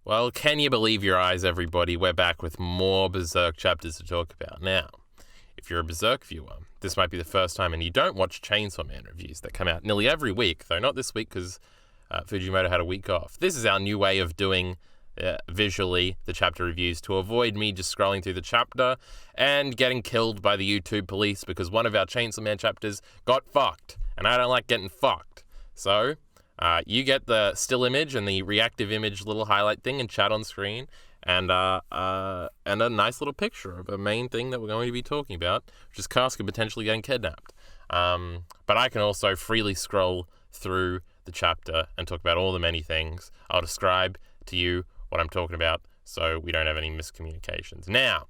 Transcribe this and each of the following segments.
Well, can you believe your eyes, everybody? We're back with more Berserk chapters to talk about. Now, if you're a Berserk viewer, this might be the first time and you don't watch Chainsaw Man reviews that come out nearly every week, though not this week because Fujimoto had a week off. This is our new way of doing visually the chapter reviews to avoid me just scrolling through the chapter and getting killed by the YouTube police because one of our Chainsaw Man chapters got fucked, and I don't like getting fucked. So, you get the still image and the reactive image little highlight thing and chat on screen, and a nice little picture of a main thing that we're going to be talking about, which is Casca potentially getting kidnapped. But I can also freely scroll through the chapter and talk about all the many things. I'll describe to you what I'm talking about so we don't have any miscommunications. Now,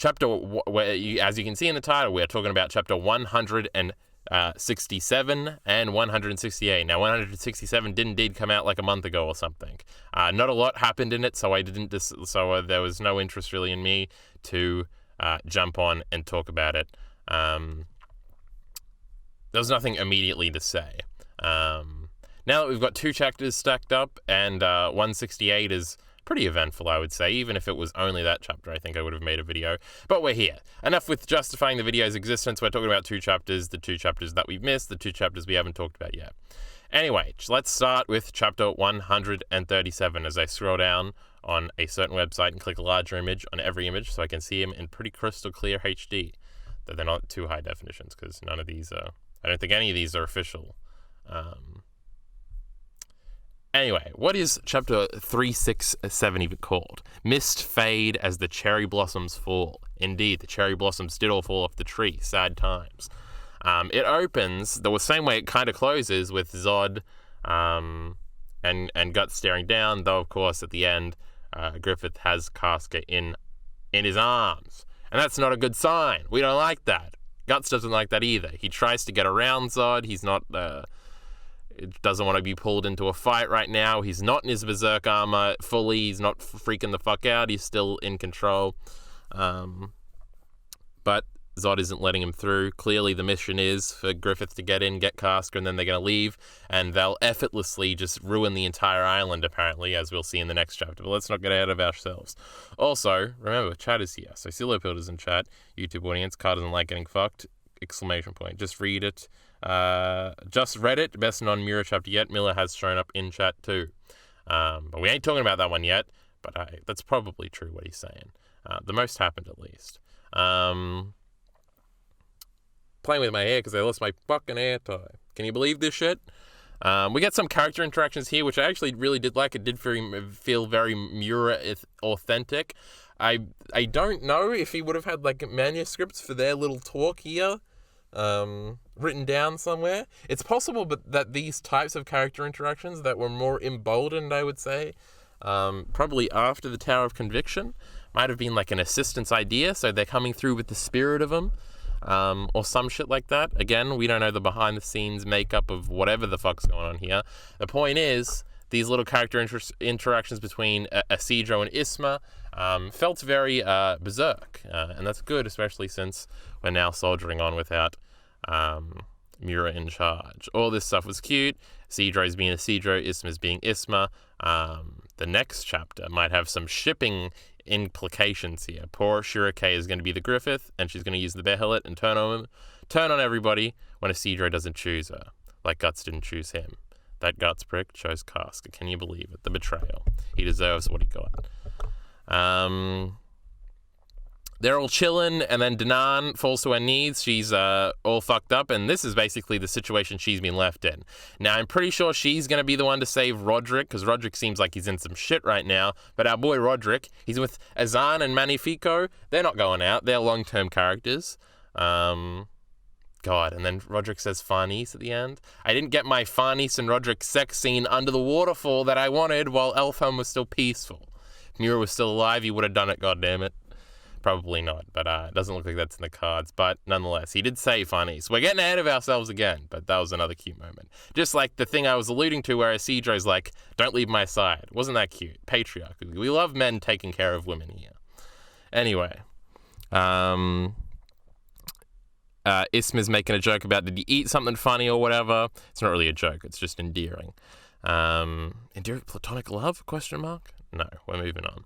as you can see in the title, we're talking about chapter 167 and 168. Now, 167 did indeed come out like a month ago or something. Not a lot happened in it, so there was no interest really in me to jump on and talk about it. There was nothing immediately to say. Now that we've got two chapters stacked up, and 168 is pretty eventful, I would say. Even if it was only that chapter, I think I would have made a video. But we're here. Enough with justifying the video's existence. We're talking about two chapters, the two chapters that we've missed, the two chapters we haven't talked about yet. Anyway, let's start with chapter 137 as I scroll down on a certain website and click a larger image on every image so I can see them in pretty crystal clear HD. Though they're not too high definitions because none of these are... I don't think any of these are official. Anyway, what is chapter 367 even called? Mist fade as the cherry blossoms fall. Indeed, the cherry blossoms did all fall off the tree. Sad times. It opens the same way it kind of closes, with Zod and Guts staring down, though of course at the end Griffith has Casca in his arms. And that's not a good sign. We don't like that. Guts doesn't like that either. He tries to get around Zod. He's not... doesn't want to be pulled into a fight right now. He's not in his Berserk armor fully. He's not freaking the fuck out. He's still in control. But Zod isn't letting him through. Clearly the mission is for Griffith to get in, get Casca, and then they're going to leave. And they'll effortlessly just ruin the entire island, apparently, as we'll see in the next chapter. But let's not get ahead of ourselves. Also, remember, chat is here. So Silo Pilder's in chat. YouTube audience, Car doesn't like getting fucked. ! Just read it. Just read it. Best non-Mura chapter yet. Miller has shown up in chat too. But we ain't talking about that one yet. But that's probably true what he's saying. The most happened at least. Playing with my hair because I lost my fucking hair tie. Can you believe this shit? We get some character interactions here, which I actually really did like. It did feel very Mura authentic. I don't know if he would have had like manuscripts for their little talk here. Written down somewhere. It's possible but that these types of character interactions that were more emboldened, I would say, probably after the Tower of Conviction, might have been like an assistant's idea, so they're coming through with the spirit of them, or some shit like that. Again, we don't know the behind the scenes makeup of whatever the fuck's going on here. The point is, these little character interactions between Isidro and Isma felt very Berserk, and that's good, especially since we're now soldiering on without Mura in charge. All this stuff was cute. Isidro's being Isidro, Isma's being Isma. The next chapter might have some shipping implications here. Poor Shirake is going to be the Griffith, and she's going to use the Behelit and turn on everybody when Isidro doesn't choose her, like Guts didn't choose him. That Guts prick chose Casca. Can you believe it? The betrayal. He deserves what he got. They're all chilling, and then Danan falls to her knees. She's all fucked up, and this is basically the situation she's been left in. Now, I'm pretty sure she's going to be the one to save Roderick, because Roderick seems like he's in some shit right now. But our boy Roderick, he's with Azan and Magnifico. They're not going out. They're long-term characters. God, and then Roderick says Farnese at the end. I didn't get my Farnese and Roderick sex scene under the waterfall that I wanted while Elfhelm was still peaceful. If Mura was still alive, he would have done it, goddammit. Probably not, but it doesn't look like that's in the cards. But nonetheless, he did say Farnese. We're getting ahead of ourselves again, but that was another cute moment. Just like the thing I was alluding to where Isidro's like, don't leave my side. Wasn't that cute? Patriarchy. We love men taking care of women here. Anyway, Isma's making a joke about did you eat something funny or whatever. It's not really a joke. It's just endearing. Endearing platonic love? Question mark? No, we're moving on.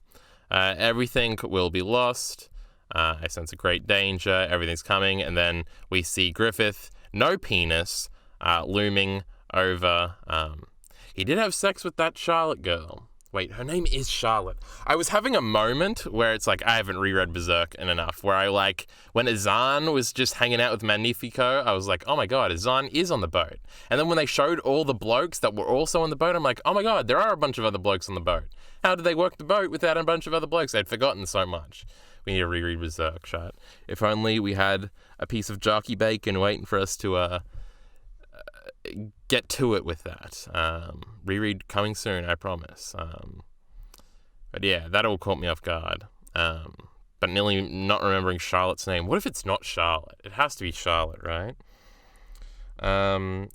Everything will be lost. I sense a great danger. Everything's coming. And then we see Griffith, no penis, looming over. He did have sex with that Charlotte girl. Wait, her name is Charlotte. I was having a moment where it's like, I haven't reread Berserk enough, where I like, when Azan was just hanging out with Magnifico, I was like, oh my god, Azan is on the boat. And then when they showed all the blokes that were also on the boat, I'm like, oh my god, there are a bunch of other blokes on the boat. How did they work the boat without a bunch of other blokes? I'd forgotten so much. We need to reread Berserk, shot. If only we had a piece of jockey bacon waiting for us to get to it with that. Reread coming soon, I promise. But yeah, that all caught me off guard. But nearly not remembering Charlotte's name. What if it's not Charlotte? It has to be Charlotte, right?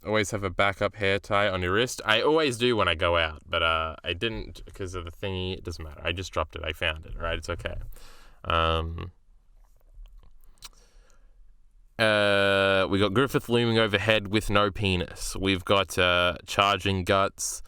Always have a backup hair tie on your wrist. I always do when I go out, but I didn't because of the thingy. It doesn't matter. I just dropped it. I found it. All right, it's okay. We got Griffith looming overhead with no penis. We've got charging guts.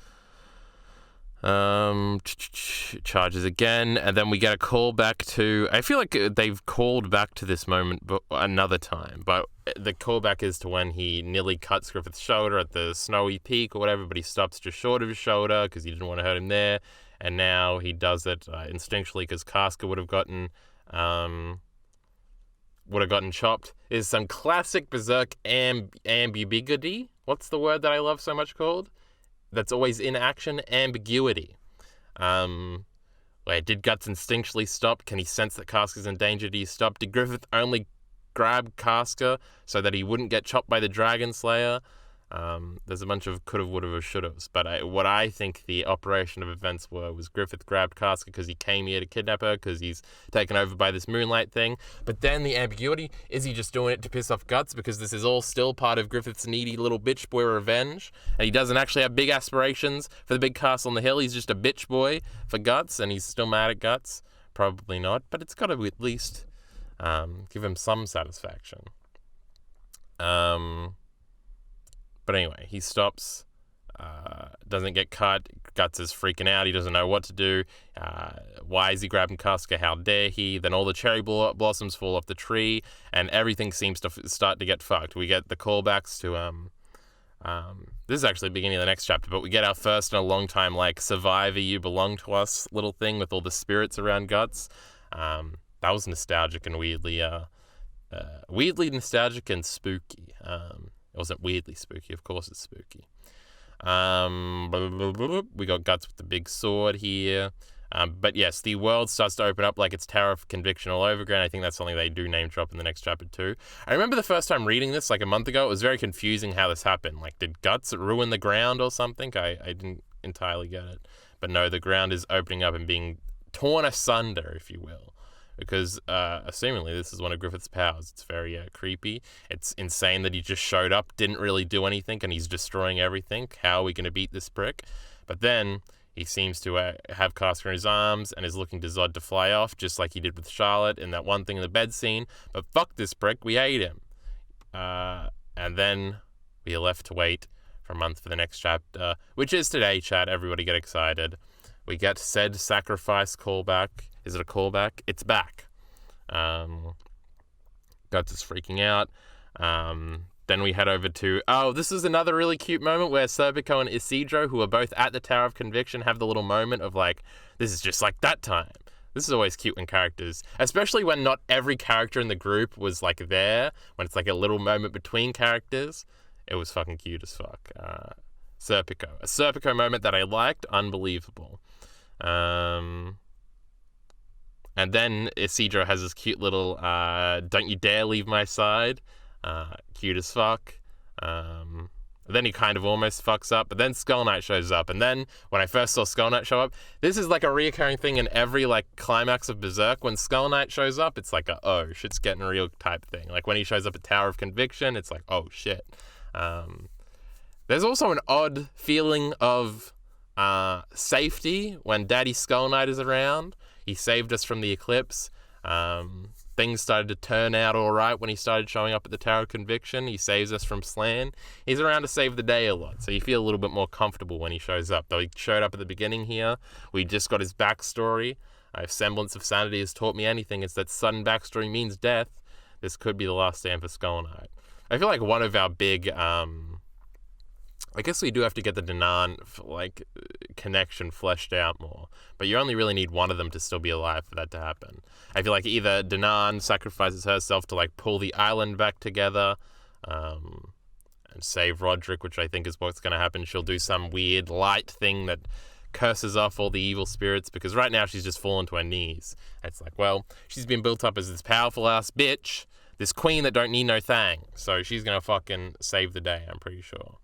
Charges again, and then we get a call back to. I feel like they've called back to this moment another time, but the callback is to when he nearly cuts Griffith's shoulder at the snowy peak or whatever, but he stops just short of his shoulder because he didn't want to hurt him there, and now he does it instinctually because Casca would have gotten chopped. Is some classic Berserk ambiguity. What's the word that I love so much called? That's always in action, ambiguity. Did Guts instinctually stop? Can he sense that Casca's in danger? Did he stop? Did Griffith only grab Casca so that he wouldn't get chopped by the Dragon Slayer? There's a bunch of coulda, woulda, or shouldas. But what I think the operation of events was Griffith grabbed Casca because he came here to kidnap her because he's taken over by this moonlight thing. But then the ambiguity, is he just doing it to piss off Guts because this is all still part of Griffith's needy little bitch boy revenge? And he doesn't actually have big aspirations for the big castle on the hill. He's just a bitch boy for Guts and he's still mad at Guts? Probably not, but it's got to at least give him some satisfaction. But anyway, he stops, doesn't get cut. Guts is freaking out. He doesn't know what to do. Why is he grabbing Casca? How dare he? Then all the cherry blossoms fall off the tree, and everything seems to start to get fucked. We get the callbacks to this is actually the beginning of the next chapter, but we get our first in a long time, like, Survivor, You Belong to Us little thing with all the spirits around Guts. That was nostalgic and weirdly nostalgic and spooky. It wasn't weirdly spooky, of course it's spooky. We got Guts with the big sword here. But yes, the world starts to open up like it's Tower of Conviction all over again. I think that's something they do name drop in the next chapter too. I remember the first time reading this, like a month ago, it was very confusing how this happened. Like, did Guts ruin the ground or something? I didn't entirely get it. But no, the ground is opening up and being torn asunder, if you will. Because, assumingly, this is one of Griffith's powers. It's very creepy. It's insane that he just showed up, didn't really do anything, and he's destroying everything. How are we going to beat this prick? But then he seems to have Casca in his arms and is looking to Zod to fly off, just like he did with Charlotte in that one thing in the bed scene. But fuck this prick, we hate him. And then we are left to wait for a month for the next chapter, which is today, chat. Everybody get excited. We get said sacrifice callback. Is it a callback? It's back. Guts is freaking out. Then we head over to... Oh, this is another really cute moment where Serpico and Isidro, who are both at the Tower of Conviction, have the little moment of like, this is just like that time. This is always cute when characters... Especially when not every character in the group was like there. When it's like a little moment between characters. It was fucking cute as fuck. Serpico. A Serpico moment that I liked. Unbelievable. And then Isidro has this cute little don't you dare leave my side. Cute as fuck. Then he kind of almost fucks up, but then Skull Knight shows up. And then when I first saw Skull Knight show up, this is like a reoccurring thing in every like climax of Berserk. When Skull Knight shows up, it's like a oh shit's getting real type thing. Like when he shows up at Tower of Conviction, it's like oh shit. There's also an odd feeling of safety when Daddy Skull Knight is around. He saved us from the eclipse. Then things started to turn out all right when he started showing up at the Tower of Conviction. He saves us from Slan. He's around to save the day a lot, so you feel a little bit more comfortable when he shows up. Though he showed up at the beginning here, we just got his backstory. If semblance of sanity has taught me anything, it's that sudden backstory means death. This could be the last stand for Skull Knight. I feel like one of our big, I guess we do have to get the Danan connection fleshed out more, but you only really need one of them to still be alive for that to happen. I feel like either Danan sacrifices herself to pull the island back together, and save Roderick, which I think is what's going to happen. She'll do some weird light thing that curses off all the evil spirits, because right now she's just fallen to her knees. It's she's been built up as this powerful ass bitch, this queen that don't need no thang, so she's going to fucking save the day, I'm pretty sure.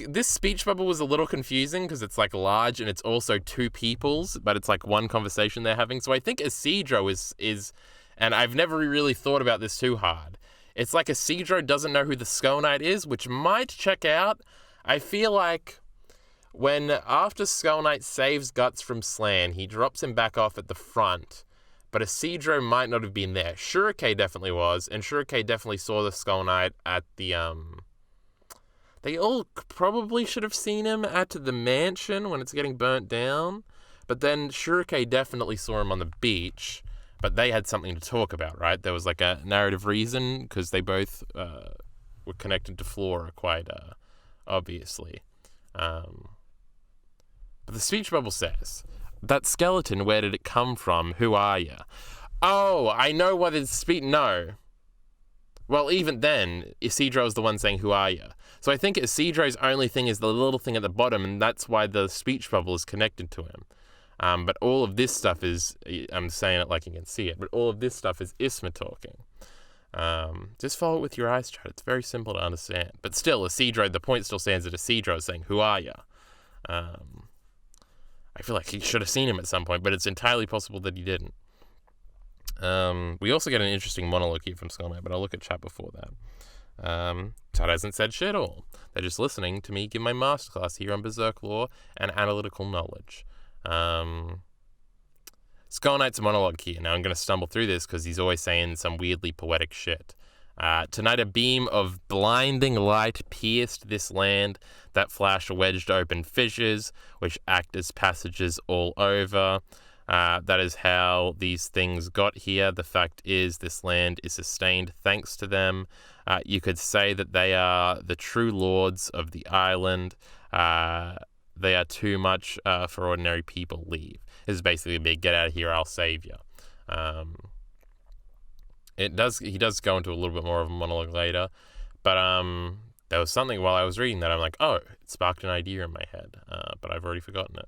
This speech bubble was a little confusing because it's large and it's also two people's, but it's one conversation they're having. So I think Isidro is, and I've never really thought about this too hard. It's Isidro doesn't know who the Skull Knight is, which might check out. I feel like after Skull Knight saves Guts from Slan, he drops him back off at the front. But Isidro might not have been there. Shurike definitely was, and Shurike definitely saw the Skull Knight at the, They all probably should have seen him at the mansion when it's getting burnt down. But then Shurike definitely saw him on the beach, but they had something to talk about, right? There was a narrative reason, because they both were connected to Flora quite obviously. But the speech bubble says, "That skeleton, where did it come from? Who are you?" Oh, I know what it's no. Well, even then, Isidro's the one saying, "Who are you?" So I think Isidro's only thing is the little thing at the bottom, and that's why the speech bubble is connected to him. But all of this stuff is, I'm saying it like you can see it, but all of this stuff is Isma talking. Just follow it with your eyes, Chad. It's very simple to understand. But still, Isidro, the point still stands that Isidro is saying, "Who are you?" I feel like he should have seen him at some point, but it's entirely possible that he didn't. We also get an interesting monologue here from Skull Knight, but I'll look at chat before that. Todd hasn't said shit all. They're just listening to me give my masterclass here on Berserk lore and analytical knowledge. Skull Knight's monologue here. Now I'm going to stumble through this because he's always saying some weirdly poetic shit. Tonight a beam of blinding light pierced this land. That flash wedged open fissures, which act as passages all over. That is how these things got here. The fact is, this land is sustained thanks to them. You could say that they are the true lords of the island. They are too much for ordinary people. Leave. This is basically a big get out of here, I'll save you. He does go into a little bit more of a monologue later, but there was something while I was reading that I'm like, oh, it sparked an idea in my head, but I've already forgotten it.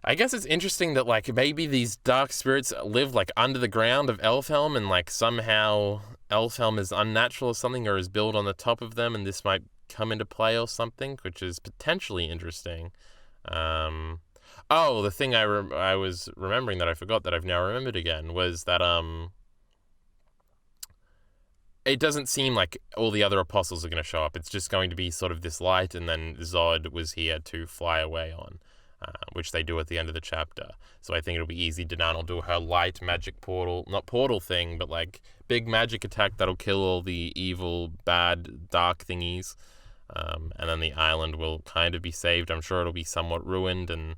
I guess it's interesting that maybe these dark spirits live under the ground of Elfhelm, and somehow Elfhelm is unnatural or something, or is built on the top of them, and this might come into play or something, which is potentially interesting. Oh, the thing I was remembering that I forgot that I've now remembered again was that it doesn't seem like all the other apostles are going to show up. It's just going to be sort of this light, and then Zod was here to fly away on, which they do at the end of the chapter. So I think it'll be easy. Danan will do her light magic portal, not portal thing, but big magic attack that'll kill all the evil, bad, dark thingies. And then the island will kind of be saved. I'm sure it'll be somewhat ruined, and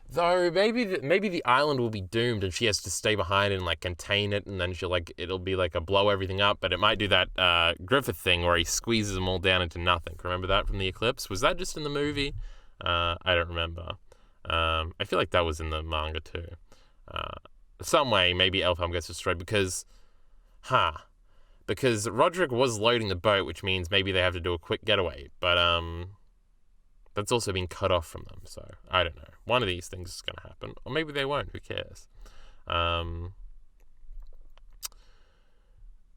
though maybe the island will be doomed, and she has to stay behind and contain it, and then it'll be a blow everything up. But it might do that Griffith thing where he squeezes them all down into nothing. Remember that from the Eclipse? Was that just in the movie? I don't remember. I feel like that was in the manga too. Some way maybe Elfhelm gets destroyed because Roderick was loading the boat, which means maybe they have to do a quick getaway. But that's also been cut off from them, so I don't know. One of these things is going to happen, or maybe they won't. Who cares?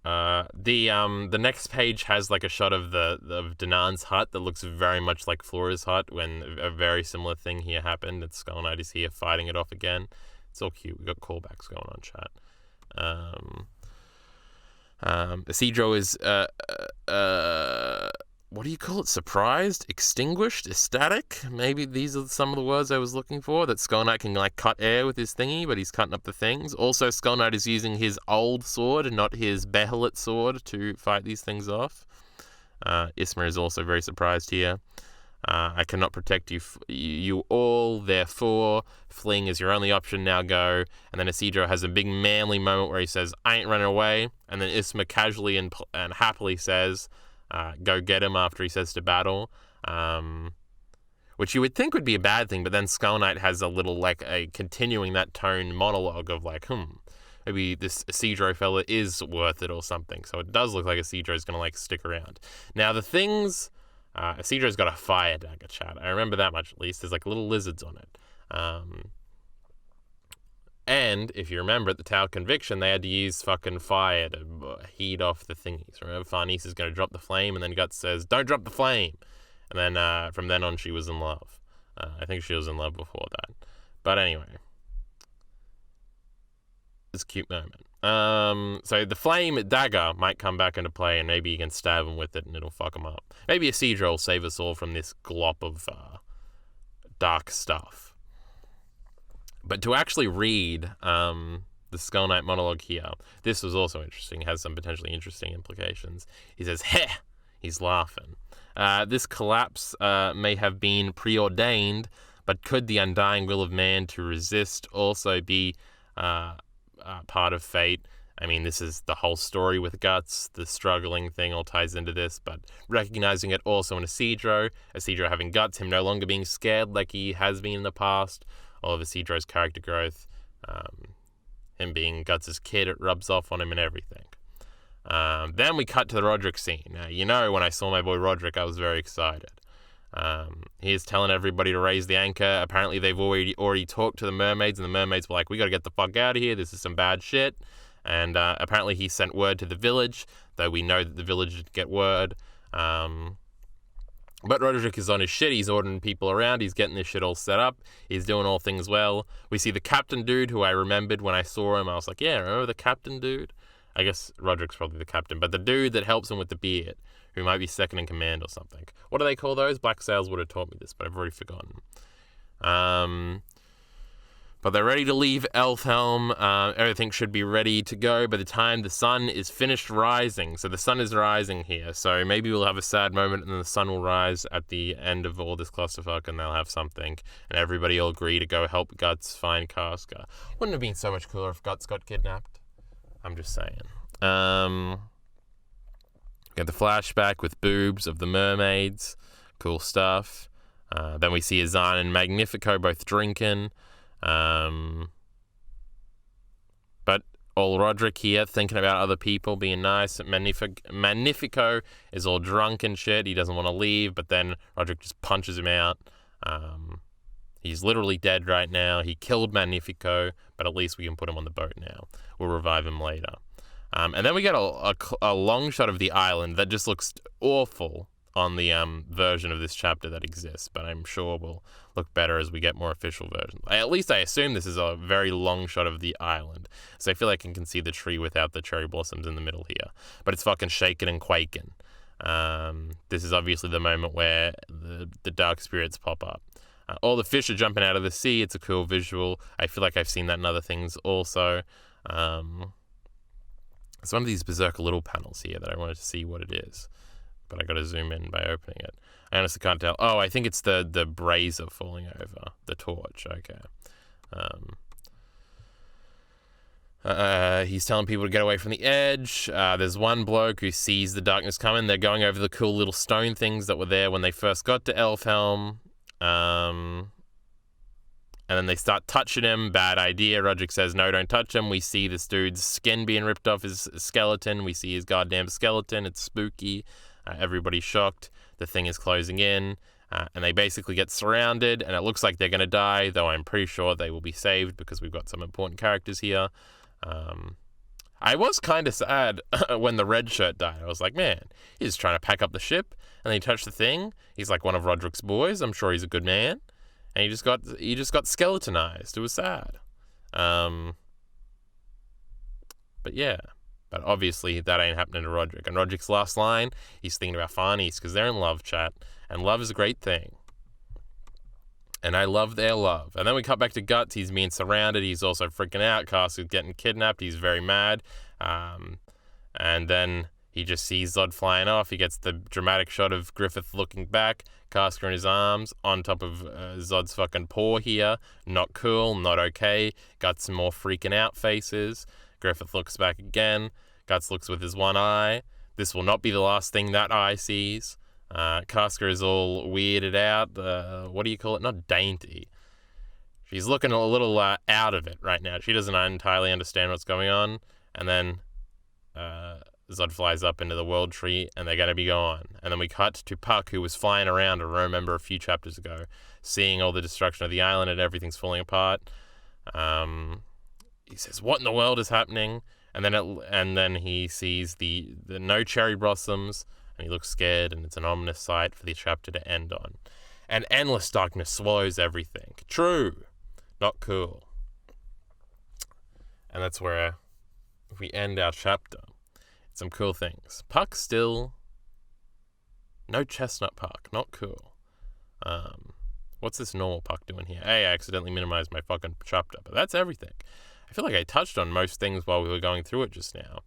The next page has a shot of Danan's hut that looks very much like Flora's hut when a very similar thing here happened. And Skull Knight is here fighting it off again. It's all cute. We got callbacks going on, chat. Isidro is what do you call it? Surprised? Extinguished? Ecstatic? Maybe these are some of the words I was looking for. That Skull Knight can like cut air with his thingy, but he's cutting up the things. Also, Skull Knight is using his old sword and not his Behelit sword to fight these things off. Isma is also very surprised here. I cannot protect you all, therefore fleeing is your only option, now go. And then Isidro has a big manly moment where he says, I ain't running away. And then Isma casually and happily says, go get him, after he says to battle. Which you would think would be a bad thing, but then Skull Knight has a little, like, a continuing that tone monologue of like, maybe this Isidro fella is worth it or something. So it does look like Isidro's going to, like, stick around. Now, the things... Isidro's got a fire dagger, chat. I remember that much, at least. There's, like, little lizards on it. And, if you remember, at the Tower of Conviction, they had to use fucking fire to heat off the thingies. Remember, Farnese is going to drop the flame, and then Guts says, don't drop the flame! And then, from then on, she was in love. I think she was in love before that. But anyway. It's a cute moment. So the flame dagger might come back into play, and maybe you can stab him with it and it'll fuck him up. Maybe Isidro will save us all from this glop of dark stuff. But to actually read the Skull Knight monologue here, this was also interesting. It has some potentially interesting implications. He says, heh! He's laughing. This collapse may have been preordained, but could the undying will of man to resist also be part of fate? I mean, this is the whole story with Guts. The struggling thing all ties into this, but recognizing it also in Isidro having guts, him no longer being scared like he has been in the past, all of Isidro's character growth, him being Guts' kid, it rubs off on him and everything. Then we cut to the Roderick scene. Now, you know, when I saw my boy Roderick, I was very excited. He is telling everybody to raise the anchor. Apparently they've already talked to the mermaids, and the mermaids were like, we gotta get the fuck out of here, this is some bad shit. And apparently he sent word to the village, though we know that the village didn't get word. But Roderick is on his shit, he's ordering people around, he's getting this shit all set up, he's doing all things well. We see the captain dude, who I remembered when I saw him, I was like, yeah, remember the captain dude? I guess Roderick's probably the captain, but the dude that helps him with the beard, who might be second in command or something. What do they call those? Black Sails would have taught me this, but I've already forgotten. But they're ready to leave Elfhelm. Everything should be ready to go by the time the sun is finished rising. So the sun is rising here. So maybe we'll have a sad moment and then the sun will rise at the end of all this clusterfuck and they'll have something. And everybody will agree to go help Guts find Casca. Wouldn't it have been so much cooler if Guts got kidnapped? I'm just saying. Get the flashback with boobs of the mermaids. Cool stuff. Then we see Azan and Magnifico both drinking. But all Roderick here thinking about other people being nice. Magnifico is all drunk and shit. He doesn't want to leave, but then Roderick just punches him out. He's literally dead right now. He killed Magnifico, but at least we can put him on the boat now. We'll revive him later. And then we get a long shot of the island that just looks awful on the version of this chapter that exists, but I'm sure will look better as we get more official versions. At least I assume this is a very long shot of the island, so I feel like I can see the tree without the cherry blossoms in the middle here, but it's fucking shaking and quaking. This is obviously the moment where the dark spirits pop up. All the fish are jumping out of the sea. It's a cool visual. I feel like I've seen that in other things also. It's one of these Berserk little panels here that I wanted to see what it is, but I got to zoom in by opening it. I honestly can't tell. Oh, I think it's the brazier falling over, the torch. Okay. He's telling people to get away from the edge. There's one bloke who sees the darkness coming. They're going over the cool little stone things that were there when they first got to Elfhelm. And then they start touching him. Bad idea. Roderick says, no, don't touch him. We see this dude's skin being ripped off his skeleton. We see his goddamn skeleton. It's spooky. Everybody's shocked. The thing is closing in. And they basically get surrounded. And it looks like they're going to die, though I'm pretty sure they will be saved because we've got some important characters here. I was kind of sad when the red shirt died. I was like, man, he's trying to pack up the ship. And then he touched the thing. He's like one of Roderick's boys. I'm sure he's a good man. And he just got skeletonized. It was sad. But yeah, But obviously that ain't happening to Roderick. And Roderick's last line, he's thinking about Farnese because they're in love, chat. And love is a great thing. And I love their love. And then we cut back to Guts. He's being surrounded. He's also freaking out. Casca's getting kidnapped. He's very mad. And then he just sees Zod flying off. He gets the dramatic shot of Griffith looking back. Casca in his arms on top of Zod's fucking paw here. Not cool. Not okay. Guts some more freaking out faces. Griffith looks back again. Guts looks with his one eye. This will not be the last thing that eye sees. Casca is all weirded out. What do you call it? Not dainty. She's looking a little out of it right now. She doesn't entirely understand what's going on. And then Zod flies up into the World Tree, and they're going to be gone. And then we cut to Puck, who was flying around, I remember, a few chapters ago, seeing all the destruction of the island and everything's falling apart. He says, "What in the world is happening?" And then he sees the no cherry blossoms. And he looks scared, and it's an ominous sight for the chapter to end on. And endless darkness swallows everything. True. Not cool. And that's where we end our chapter. Some cool things. Puck still... No chestnut Puck. Not cool. What's this normal Puck doing here? Hey, I accidentally minimized my fucking chapter. But that's everything. I feel like I touched on most things while we were going through it just now.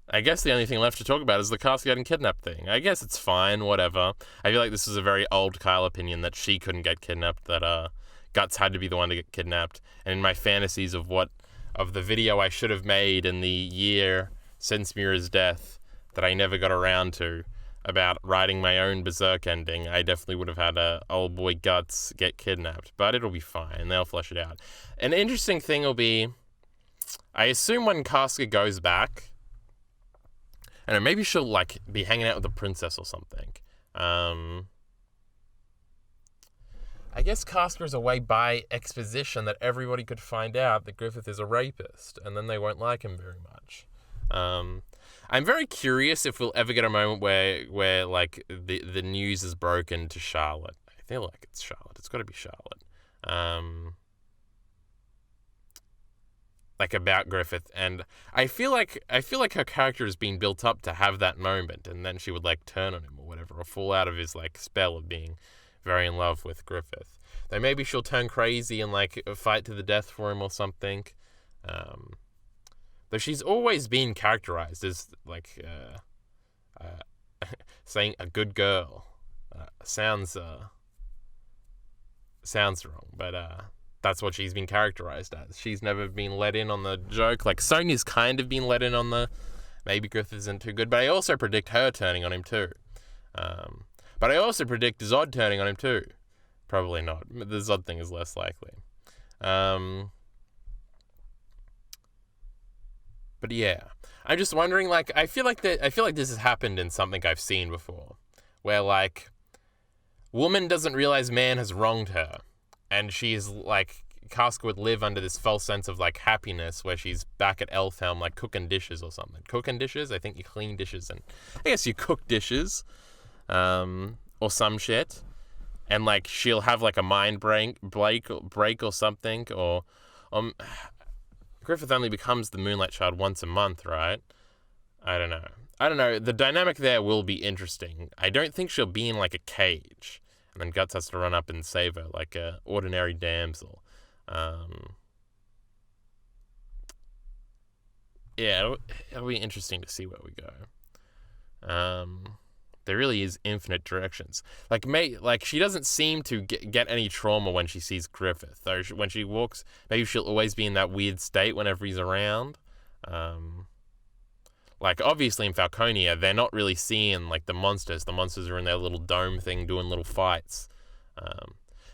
I guess the only thing left to talk about is the Casca getting kidnapped thing. I guess it's fine, whatever. I feel like this is a very old Kyle opinion that she couldn't get kidnapped, that Guts had to be the one to get kidnapped. And in my fantasies of the video I should have made in the year since Mira's death that I never got around to about writing my own Berserk ending, I definitely would have had old boy Guts get kidnapped. But it'll be fine. They'll flesh it out. An interesting thing will be, I assume when Casca goes back... And maybe she'll, like, be hanging out with the princess or something. I guess Casca's a way by exposition that everybody could find out that Griffith is a rapist, and then they won't like him very much. I'm very curious if we'll ever get a moment where like, the news is broken to Charlotte. I feel like it's Charlotte. It's got to be Charlotte. Like about Griffith, and I feel like her character is being built up to have that moment, and then she would like turn on him or whatever, or fall out of his like spell of being very in love with Griffith. Then maybe she'll turn crazy and like fight to the death for him or something. Though she's always been characterized as like saying a good girl. Sounds wrong, but that's what she's been characterized as. She's never been let in on the joke. Like, Sonya's kind of been let in on the maybe Griffith isn't too good, but I also predict her turning on him too. But I also predict Zod turning on him too. Probably not. The Zod thing is less likely. But yeah. I'm just wondering, like, I feel like this has happened in something I've seen before. Where, like, woman doesn't realize man has wronged her. And she's, like, Casca would live under this false sense of, like, happiness where she's back at Elfhelm, like, cooking dishes or something. Cooking dishes? I think you clean dishes and I guess you cook dishes. Or some shit. And, like, she'll have, like, a mind break or something. Or, Griffith only becomes the Moonlight Child once a month, right? I don't know. The dynamic there will be interesting. I don't think she'll be in, like, a cage. And then Guts has to run up and save her like a ordinary damsel. Yeah, it'll be interesting to see where we go. There really is infinite directions. Like she doesn't seem to get any trauma when she sees Griffith. Though when she walks, maybe she'll always be in that weird state whenever he's around. Like, obviously in Falconia, they're not really seeing, like, the monsters. The monsters are in their little dome thing doing little fights.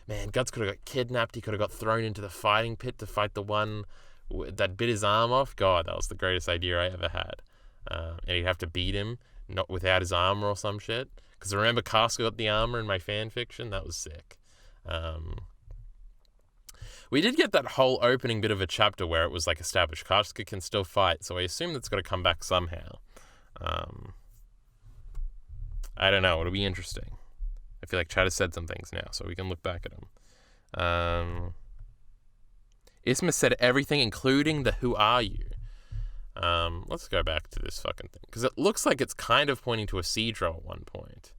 Man, Guts could have got kidnapped. He could have got thrown into the fighting pit to fight the one that bit his arm off. God, that was the greatest idea I ever had. And he'd have to beat him, not without his armor or some shit. Because remember, Casca got the armor in my fan fiction? That was sick. We did get that whole opening bit of a chapter where it was like established Casca can still fight, so I assume that's got to come back somehow. I don't know, it'll be interesting. I feel like Chad has said some things now, so we can look back at them. Isma said everything, including the "Who are you?" Let's go back to this fucking thing, because it looks like it's kind of pointing to a Seadro at one point.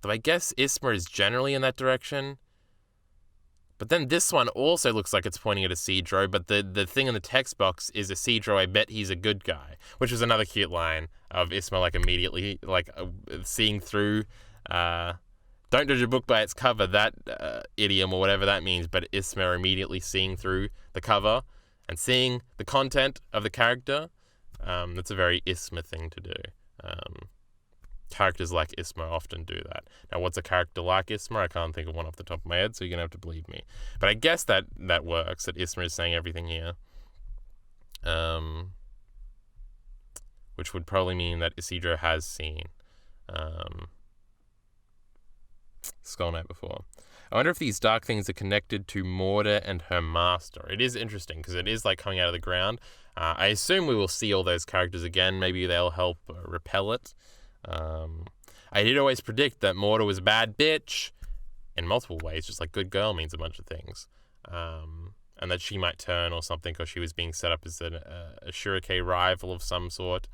Though I guess Isma is generally in that direction. But then this one also looks like it's pointing at a Seadro, but the thing in the text box is a Seadro, I bet he's a good guy. Which is another cute line of Isma, like, immediately, like, seeing through, don't judge a book by its cover, that idiom or whatever that means, but Isma immediately seeing through the cover and seeing the content of the character. That's a very Isma thing to do. Characters like Isma often do that. Now, what's a character like Isma? I can't think of one off the top of my head, so you're going to have to believe me. But I guess that works, that Isma is saying everything here. Which would probably mean that Isidro has seen Skull Knight before. I wonder if these dark things are connected to Morda and her master. It is interesting, because it is like coming out of the ground. I assume we will see all those characters again. Maybe they'll help repel it. I did always predict that Morda was a bad bitch in multiple ways, just like good girl means a bunch of things. And that she might turn or something, because she was being set up as a Shurikei rival of some sort.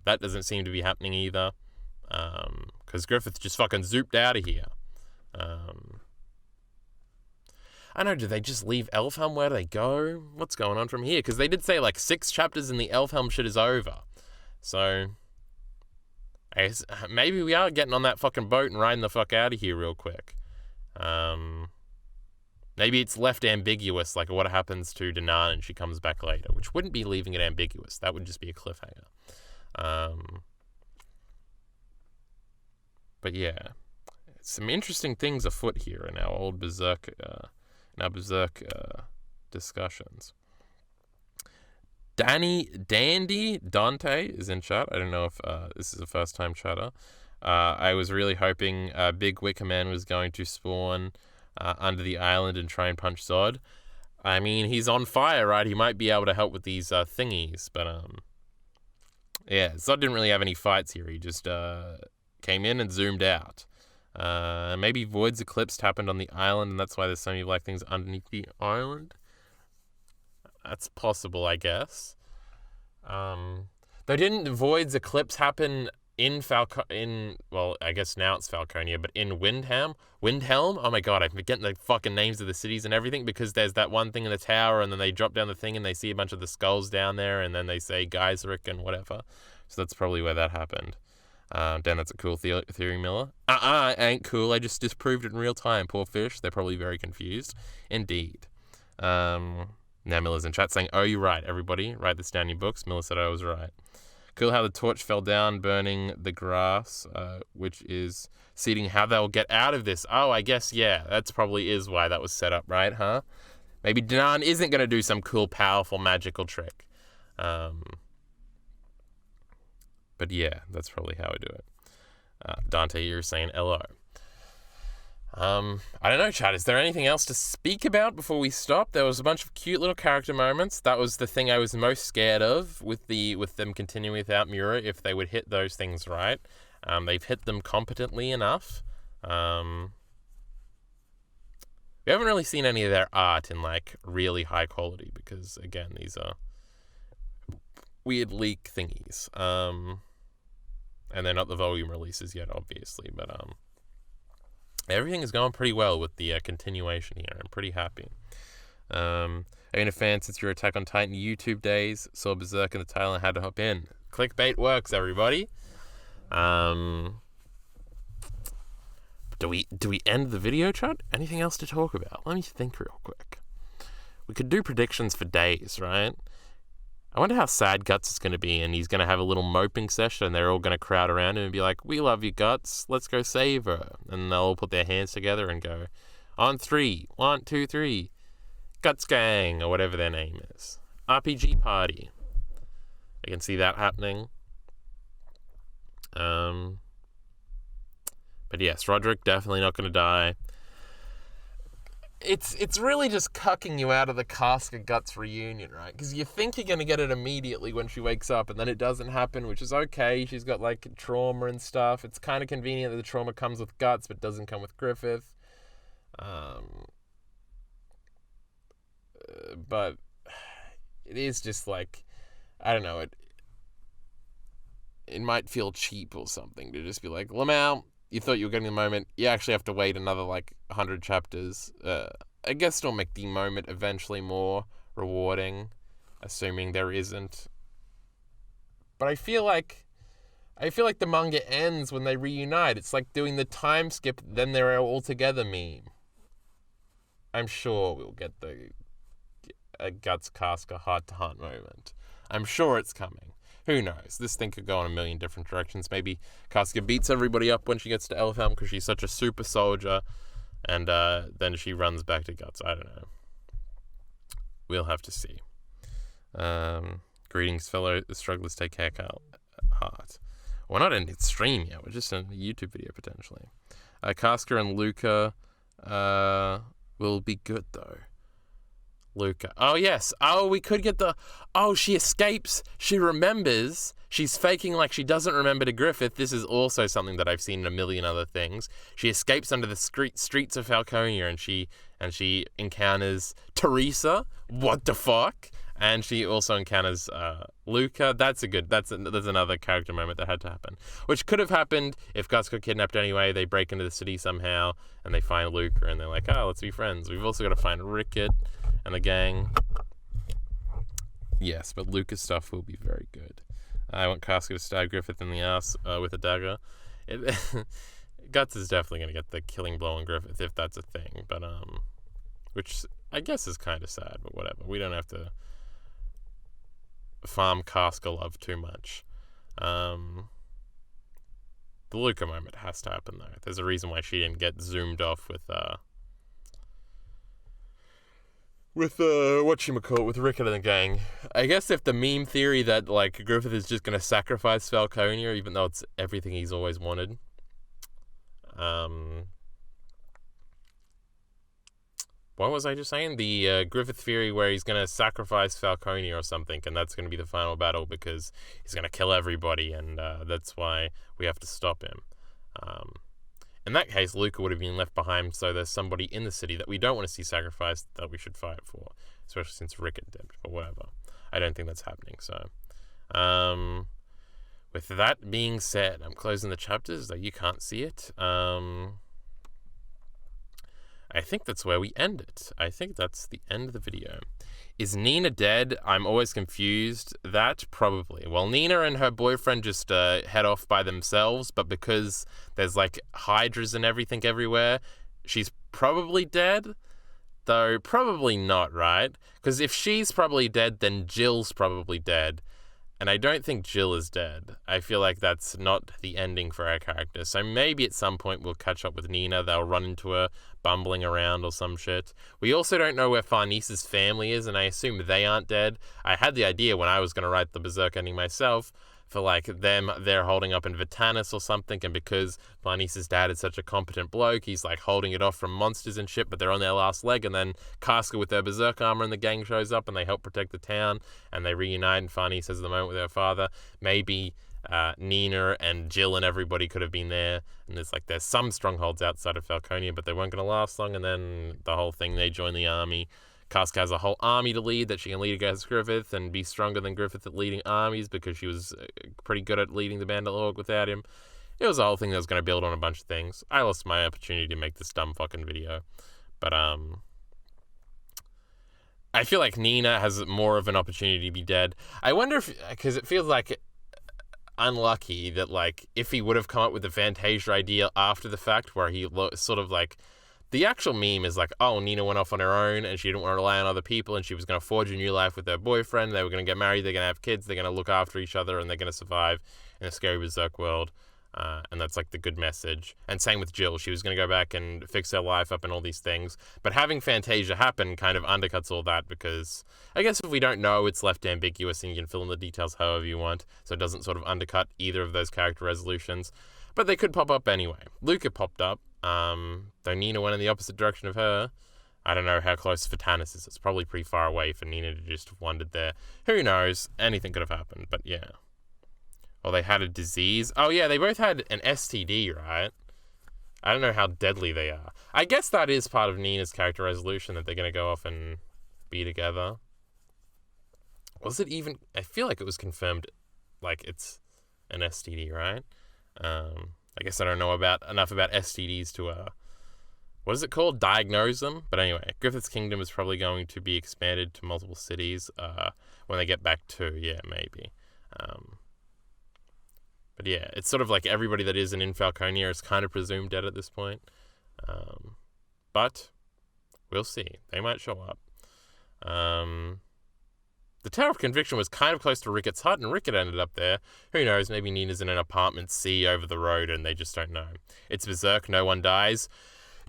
That doesn't seem to be happening either, because Griffith just fucking zooped out of here. I don't know, do they just leave Elfhelm? Where do they go? What's going on from here? Because they did say like 6 chapters and the Elfhelm shit is over. So I guess maybe we are getting on that fucking boat and riding the fuck out of here real quick. Maybe it's left ambiguous, like what happens to Danan and she comes back later, which wouldn't be leaving it ambiguous. That would just be a cliffhanger. But yeah, some interesting things afoot here in our old Berserk, discussions. Dante is in chat. I don't know if this is a first-time chatter. I was really hoping Big Wicker Man was going to spawn under the island and try and punch Zod. I mean, he's on fire, right? He might be able to help with these thingies, but yeah, Zod didn't really have any fights here. He just came in and zoomed out. Maybe Void's Eclipse happened on the island, and that's why there's so many black things underneath the island. That's possible, I guess. Though didn't Void's Eclipse happen well, I guess now it's Falconia, but in Windhelm? Oh my god, I'm forgetting the fucking names of the cities and everything, because there's that one thing in the tower, and then they drop down the thing and they see a bunch of the skulls down there, and then they say Geiseric and whatever. So that's probably where that happened. Dan, that's a cool theory, Miller. Ain't cool. I just disproved it in real time. Poor fish. They're probably very confused. Indeed. Now Miller's in chat saying, "Oh, you're right, everybody. Write this down in your books." Miller said I was right. Cool how the torch fell down, burning the grass, which is seeding how they'll get out of this. Oh, I guess, yeah, that's probably is why that was set up, right, huh? Maybe Danan isn't going to do some cool, powerful, magical trick. But yeah, that's probably how I do it. Dante, you're saying LO. I don't know, chat. Is there anything else to speak about before we stop? There was a bunch of cute little character moments. That was the thing I was most scared of with them continuing without Mura, if they would hit those things right. They've hit them competently enough. We haven't really seen any of their art in like really high quality, because again, these are weird leak thingies. And they're not the volume releases yet, obviously, but everything is going pretty well with the continuation here. I'm pretty happy. I've been a fan since your Attack on Titan YouTube days. Saw Berserk in the title and had to hop in. Clickbait works, everybody. Do we end the video, chat? Anything else to talk about? Let me think real quick. We could do predictions for days, right? I wonder how sad Guts is going to be, and he's going to have a little moping session, and they're all going to crowd around him and be like, "We love you, Guts. Let's go save her." And they'll all put their hands together and go, "On 3, 1, 2, 3, Guts Gang," or whatever their name is. RPG party. I can see that happening. But yes, Roderick definitely not going to die. It's really just cucking you out of the Casca Guts reunion, right? Because you think you're going to get it immediately when she wakes up, and then it doesn't happen, which is okay. She's got, like, trauma and stuff. It's kind of convenient that the trauma comes with Guts, but doesn't come with Griffith. but it is just like, I don't know, it might feel cheap or something to just be like, Lamau, you thought you were getting the moment, you actually have to wait another 100 chapters. I guess it'll make the moment eventually more rewarding, assuming there isn't. But I feel like the manga ends when they reunite. It's like doing the time skip, then they're all together meme. I'm sure we'll get a Guts Casca heart-to-heart moment. I'm sure it's coming. Who knows? This thing could go in a million different directions. Maybe Casca beats everybody up when she gets to Elfhelm because she's such a super soldier, and then she runs back to Guts. I don't know. We'll have to see. Greetings, fellow strugglers. Take care, Carl. Heart. We're not in stream yet. We're just in a YouTube video, potentially. Casca and Luca will be good, though. Luca. Oh, yes. Oh, we could get the... Oh, she escapes. She remembers. She's faking like she doesn't remember to Griffith. This is also something that I've seen in a million other things. She escapes under the streets of Falconia, and she encounters Teresa. What the fuck? And she also encounters Luca. That's another character moment that had to happen. Which could have happened if Guts got kidnapped anyway. They break into the city somehow, and they find Luca, and they're like, oh, let's be friends. We've also got to find Rickett and the gang. Yes, but Luca's stuff will be very good. I want Casca to stab Griffith in the ass with a dagger. Guts is definitely going to get the killing blow on Griffith if that's a thing. But which I guess is kind of sad, but whatever. We don't have to farm Casca love too much. The Luca moment has to happen, though. There's a reason why she didn't get zoomed off with with Rickett and the gang. I guess if the meme theory that Griffith is just gonna sacrifice Falconia, even though it's everything he's always wanted. What was I just saying? The Griffith theory where he's gonna sacrifice Falconia or something, and that's gonna be the final battle because he's gonna kill everybody, and that's why we have to stop him. In that case, Luca would have been left behind, so there's somebody in the city that we don't want to see sacrificed that we should fight for, especially since Rickett did, but whatever. I don't think that's happening, so. With that being said, I'm closing the chapters, though you can't see it. I think that's where we end it. I think that's the end of the video. Is Nina dead? I'm always confused. That, probably. Well, Nina and her boyfriend just head off by themselves, but because there's hydras and everything everywhere, she's probably dead? Though, probably not, right? Because if she's probably dead, then Jill's probably dead. And I don't think Jill is dead. I feel like that's not the ending for our character. So maybe at some point we'll catch up with Nina. They'll run into her bumbling around or some shit. We also don't know where Farnese's family is, and I assume they aren't dead. I had the idea when I was going to write the Berserk ending myself for them, they're holding up in Vitanis or something, and because Farnese's dad is such a competent bloke, he's holding it off from monsters and shit, but they're on their last leg, and then Casca with their Berserk armor and the gang shows up, and they help protect the town, and they reunite, and Farnese has the moment with her father. Maybe Nina and Jill and everybody could have been there, and there's some strongholds outside of Falconia, but they weren't going to last long, and then the whole thing, they join the army. Casca has a whole army to lead that she can lead against Griffith and be stronger than Griffith at leading armies because she was pretty good at leading the Bandit Horde without him. It was a whole thing that was going to build on a bunch of things. I lost my opportunity to make this dumb fucking video. But, I feel like Nina has more of an opportunity to be dead. I wonder if, because it feels unlucky that, if he would have come up with the Fantasia idea after the fact where he the actual meme is oh, Nina went off on her own and she didn't want to rely on other people and she was going to forge a new life with her boyfriend. They were going to get married, they're going to have kids, they're going to look after each other, and they're going to survive in a scary Berserk world. And that's the good message. And same with Jill. She was going to go back and fix her life up and all these things. But having Fantasia happen kind of undercuts all that because I guess if we don't know, it's left ambiguous and you can fill in the details however you want. So it doesn't sort of undercut either of those character resolutions. But they could pop up anyway. Luca popped up. Though Nina went in the opposite direction of her. I don't know how close Vitanis is. It's probably pretty far away for Nina to just have wandered there. Who knows? Anything could have happened, but yeah. Or they had a disease. Oh yeah, they both had an STD, right? I don't know how deadly they are. I guess that is part of Nina's character resolution, that they're going to go off and be together. Was it even... I feel like it was confirmed, like, it's an STD, right? I guess I don't know enough about STDs to, what is it called? Diagnose them? But anyway, Griffith's Kingdom is probably going to be expanded to multiple cities when they get back to, yeah, maybe. But yeah, it's sort of like everybody that isn't in Falconia is kind of presumed dead at this point. But we'll see. They might show up. The Tower of Conviction was kind of close to Ricketts' hut, and Rickett ended up there. Who knows, maybe Nina's in an apartment C over the road, and they just don't know. It's Berserk, no one dies.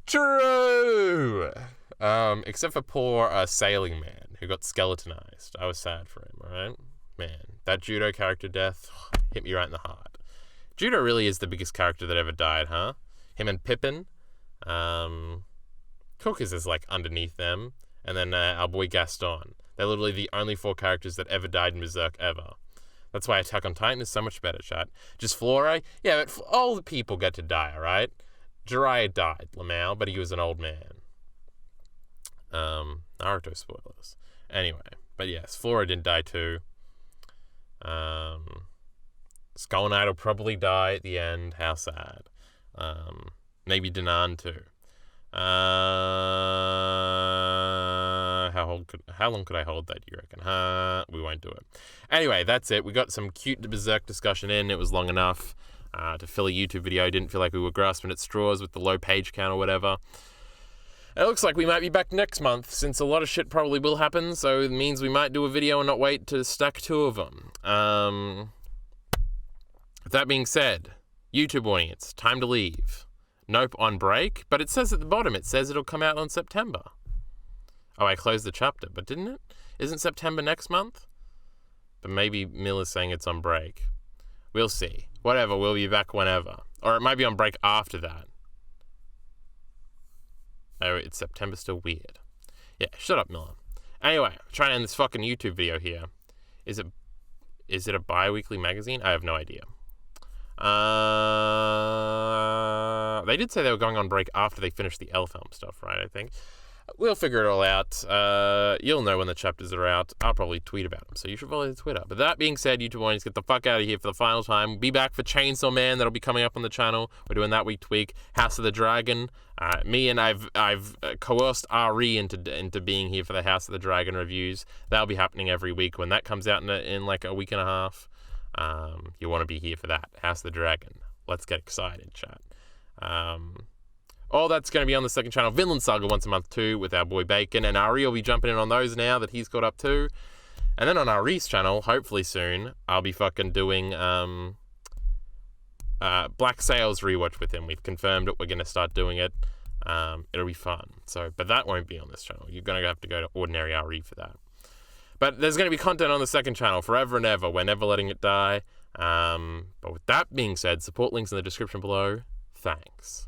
True! Except for poor Sailing Man, who got skeletonized. I was sad for him, alright? Man, that Judo character death hit me right in the heart. Judo really is the biggest character that ever died, huh? Him and Pippin. Cook is like underneath them. And then our boy Gaston. They're literally the only 4 characters that ever died in Berserk ever. That's why Attack on Titan is so much better, chat. Just Flora? Yeah, but all the people get to die, alright? Jiraiya died, Lamau, but he was an old man. Naruto spoilers. Anyway, but yes, Flora didn't die too. Skull Knight will probably die at the end. How sad. Maybe Danan too. How long could I hold that, you reckon? We won't do it. Anyway, that's it. We got some cute Berserk discussion in. It was long enough to fill a YouTube video. I didn't feel like we were grasping at straws with the low page count or whatever. It looks like we might be back next month, since a lot of shit probably will happen, so it means we might do a video and not wait to stack 2 of them. With that being said, YouTube audience, time to leave. Nope, on break, but it says at the bottom, it says it'll come out on September. Oh, I closed the chapter, but didn't it? Isn't September next month? But maybe Mill is saying it's on break. We'll see. Whatever, we'll be back whenever. Or it might be on break after that. Oh, it's September still weird. Yeah, shut up, Miller. Anyway, I'm trying to end this fucking YouTube video here. Is it a bi-weekly magazine? I have no idea. They did say they were going on break after they finished the L-film stuff, right, I think. We'll figure it all out. You'll know when the chapters are out. I'll probably tweet about them, so you should follow the Twitter. But that being said, YouTube audience, get the fuck out of here for the final time. We'll be back for Chainsaw Man. That'll be coming up on the channel. We're doing that week to week. House of the Dragon. Me and I've coerced Ari into being here for the House of the Dragon reviews. That'll be happening every week. When that comes out in like a week and a half, you want to be here for that. House of the Dragon. Let's get excited, chat. All that's going to be on the second channel. Vinland Saga once a month too, with our boy Bacon. And Ari will be jumping in on those now that he's caught up too. And then on Ari's channel, hopefully soon, I'll be fucking doing Black Sails rewatch with him. We've confirmed it. We're going to start doing it. It'll be fun. But that won't be on this channel. You're going to have to go to Ordinary Ari for that. But there's going to be content on the second channel forever and ever. We're never letting it die. But with that being said, support links in the description below. Thanks.